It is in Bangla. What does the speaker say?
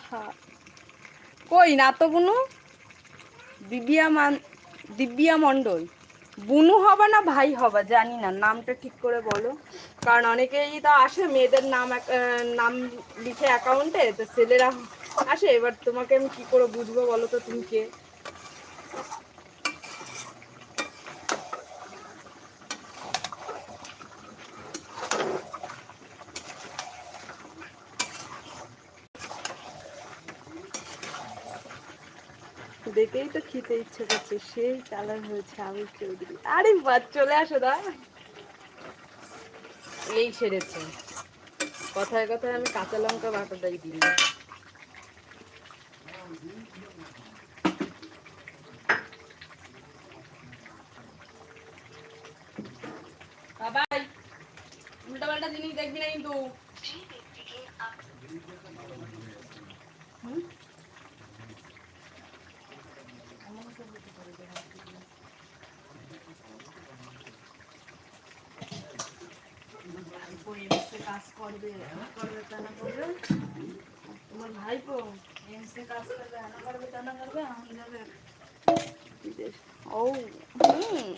হ্যাঁ, কই না তো বুনু। দিব্যা মণ্ডল। বুনু হবে না ভাই হবে জানি না, নামটা ঠিক করে বলো। কারণ অনেকেই তো আসে মেয়েদের নাম নাম লিখে অ্যাকাউন্টে, তো ছেলেরা আসে। এবার তোমাকে আমি কি করে বুঝবো বলো তো তুমি কে? দেখেই তো খেতে ইচ্ছে করছে, সেই কালার হয়েছে আবির চৌধুরী। আরে বাদ, চলে আসো দা। এই সেরেছে। কথায় কথায় আমি কাঁচা লঙ্কা বাটাটাই দিই। বাবাই, উল্টা পাল্টা জিনিস দেখবি না কিন্তু। কাজ করবে করবে তা না করবে। তোমার ভাইপো এমসে কাজ করবে, না করবে তা না করবে, আমি যাবে বিদেশ। ও হুম।